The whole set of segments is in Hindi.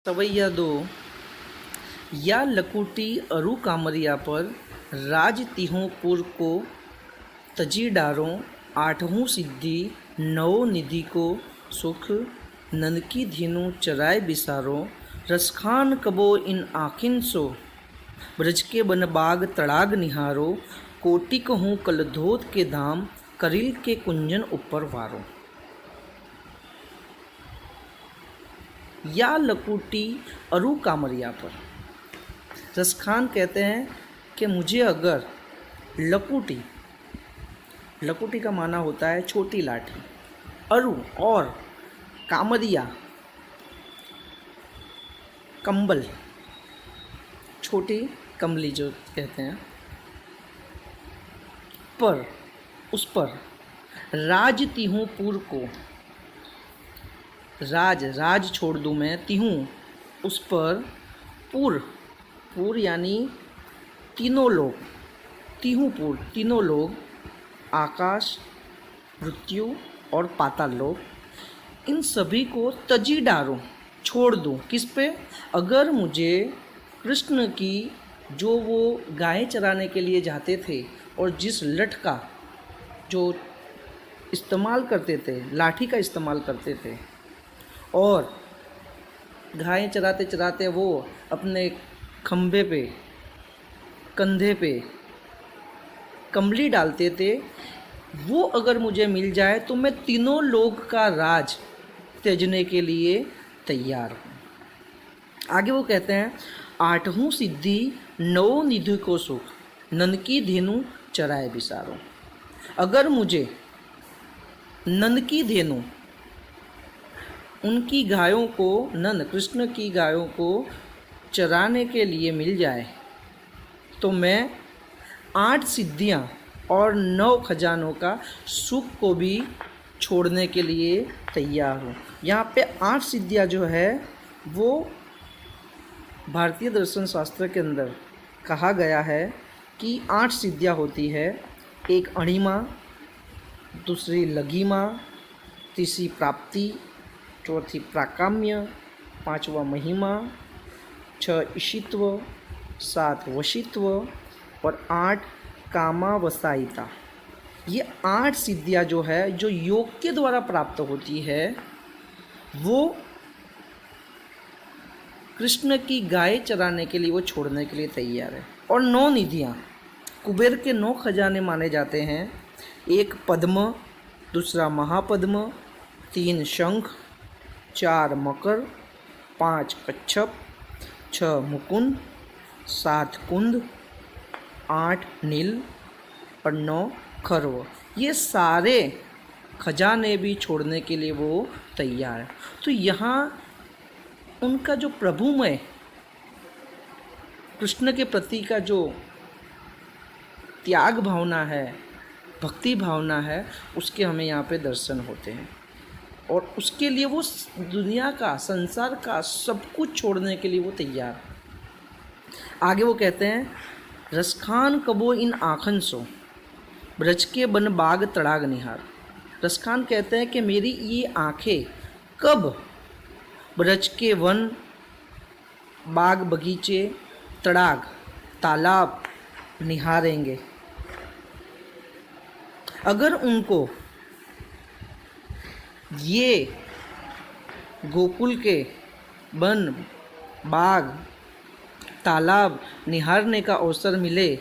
सवैया दो या लकुटी अरु कामरिया पर राज तिहोपुर को तजी डारों आठहूँ सिद्धि नौ निधि को सुख ननकी धीनु चराय बिसारो रसखान कबो इन आखिन सो ब्रज के बन बाग तड़ाग निहारो कोटि कहूँ कलधोत के धाम करिल के कुंजन ऊपर वारो। या लकुटी अरु कामरिया पर रसखान कहते हैं कि मुझे अगर लकुटी का माना होता है छोटी लाठी, अरु और कामरिया कंबल, छोटी कमली जो कहते हैं, पर उस पर राज तिहोपुर को राज छोड़ दूँ मैं, तिहूँ उस पर पुर यानी तीनों लोग, तिहूपुर तीनों लोग, आकाश, मृत्यु और पाताल लोग, इन सभी को तजी डारूं, छोड़ दूं। किस पे? अगर मुझे कृष्ण की जो वो गाय चराने के लिए जाते थे और जिस लठ का जो इस्तेमाल करते थे, लाठी का इस्तेमाल करते थे, और गाय चराते चराते वो अपने खंभे पे, कंधे पे कंबली डालते थे, वो अगर मुझे मिल जाए तो मैं तीनों लोग का राज त्यजने के लिए तैयार हूँ। आगे वो कहते हैं, आठहूँ सिद्धि नौ निधि को सुख ननकी धेनु चराए बिसारो। अगर मुझे ननकी धेनु, उनकी गायों को, नंद कृष्ण की गायों को चराने के लिए मिल जाए तो मैं 8 सिद्धियाँ और 9 खजानों का सुख को भी छोड़ने के लिए तैयार हूँ। यहाँ पे 8 सिद्धियाँ जो है वो भारतीय दर्शन शास्त्र के अंदर कहा गया है कि 8 सिद्धियाँ होती है। एक अणिमा, दूसरी लघिमा, तीसरी प्राप्ति, चौथी प्राकाम्य, 5वां महिमा, 6 ईशित्व, 7 वशित्व और 8 कामावसायिता। ये 8 सिद्धियाँ जो है, जो योग के द्वारा प्राप्त होती है, वो कृष्ण की गाय चराने के लिए वो छोड़ने के लिए तैयार है। और 9 निधियाँ, कुबेर के 9 खजाने माने जाते हैं। एक पद्म, दूसरा महापद्म, 3 शंख, 4 मकर, 5 कच्छप, 6 मुकुंद, 7 कुंद, 8 नील और 9 खर्व। ये सारे खजाने भी छोड़ने के लिए वो तैयार है। तो यहाँ उनका जो प्रभुमय कृष्ण के प्रति का जो त्याग भावना है, भक्ति भावना है, उसके हमें यहाँ पे दर्शन होते हैं। और उसके लिए वो दुनिया का, संसार का सब कुछ छोड़ने के लिए वो तैयार है। आगे वो कहते हैं, रसखान कबो इन आँखन सो ब्रज के बन बाग तड़ाग निहार। रसखान कहते हैं कि मेरी ये आँखें कब ब्रज के वन, बाग बगीचे, तड़ाग, तालाब निहारेंगे। अगर उनको ये गोकुल के वन, बाग, तालाब निहारने का अवसर मिले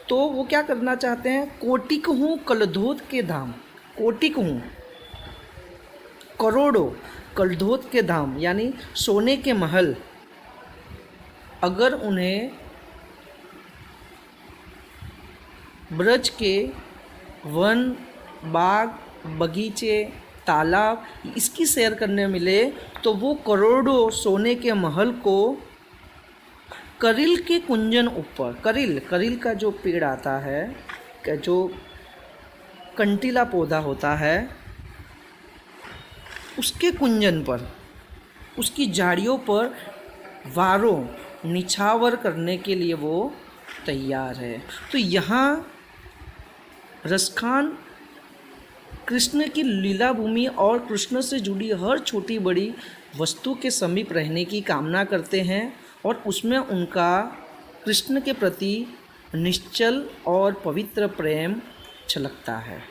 तो वो क्या करना चाहते हैं? कोटि कहूँ कलधोत के धाम, कोटि कहूँ करोड़ों कलधोत के धाम यानी सोने के महल, अगर उन्हें ब्रज के वन, बाग, बगीचे, तालाब इसकी सैर करने मिले तो वो करोड़ों सोने के महल को करिल के कुंजन ऊपर, करिल का जो पेड़ आता है, जो कंटीला पौधा होता है, उसके कुंजन पर, उसकी झाड़ियों पर वारों निछावर करने के लिए वो तैयार है। तो यहाँ रसखान कृष्ण की लीला भूमि और कृष्ण से जुड़ी हर छोटी बड़ी वस्तु के समीप रहने की कामना करते हैं और उसमें उनका कृष्ण के प्रति निश्चल और पवित्र प्रेम छलकता है।